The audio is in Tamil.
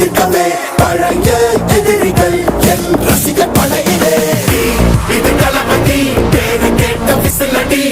எதிர்க்கவே பழைய எதிரிகள் என் ரசிகர் படையிலே இது தளபதி பேரு கேட்ட விசிலடி